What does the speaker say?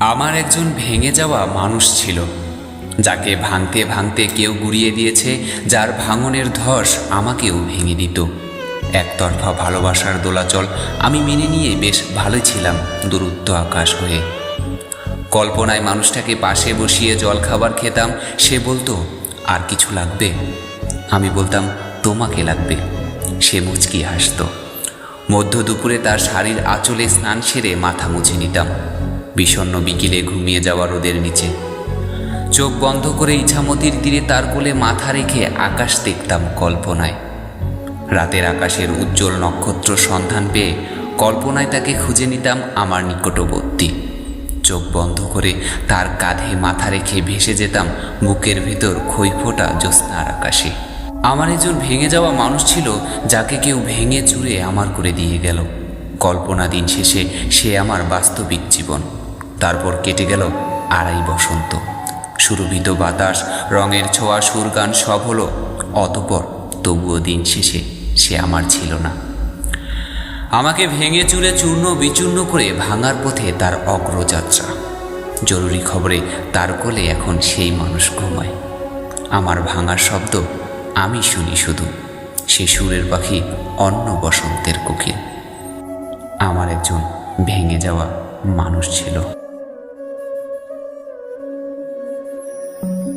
আমার একজন ভেঙে যাওয়া মানুষ ছিল, যাকে ভাঙতে ভাঙতে কেউ গুড়িয়ে দিয়েছে, যার ভাঙনের ধস আমাকেও ভেঙে দিত। একতরফা ভালোবাসার দোলাচল আমি মেনে নিয়ে বেশ ভালোই ছিলাম, দূরত্ব আকাশ হয়ে। কল্পনায় মানুষটাকে পাশে বসিয়ে জলখাবার খেতাম। সে বলতো, আর কিছু লাগবে? আমি বলতাম, তোমাকে লাগবে। সে মুচকি হাসত। মধ্য দুপুরে তার শাড়ির আঁচলে স্নান সেরে মাথা মুছে নিতাম, বিষণ্ণ বিকেলে ঘুমিয়ে যাওয়া রোদের নিচে। চোখ বন্ধ করে ইছামতির তীরে তার কোলে মাথা রেখে আকাশ দেখতাম কল্পনায়। রাতের আকাশের উজ্জ্বল নক্ষত্র সন্ধান পেয়ে কল্পনায় তাকে খুঁজে নিতাম আমার নিকটবর্তী। চোখ বন্ধ করে তার কাঁধে মাথা রেখে ভেসে যেতাম বুকের ভিতর খইফোঁটা জ্যোৎস্নার আকাশে। আমার একজন ভেঙে যাওয়া মানুষ ছিল, যাকে কেউ ভেঙে চুরে আমার করে দিয়ে গেল। কল্পনা দিন শেষে সে আমার বাস্তবিক জীবন। তারপর কেটে গেল 2.5 বসন্ত। সুরভিত বাতাস, রঙের ছোঁয়া, সুরগান সব হলো। অতঃপর তবুও দিন শেষে সে আমার ছিল না। আমাকে ভেঙে চুরে চূর্ণ বিচূর্ণ করে ভাঙার পথে তার অগ্রযাত্রা। জরুরি খবরে তার কোলে এখন সেই মানুষ ঘুমায়। আমার ভাঙার শব্দ আমি শুনি শুধু, সে সুরের পাখি অন্য বসন্তের কোকিল। আমার একজন ভেঙে যাওয়া মানুষ ছিল।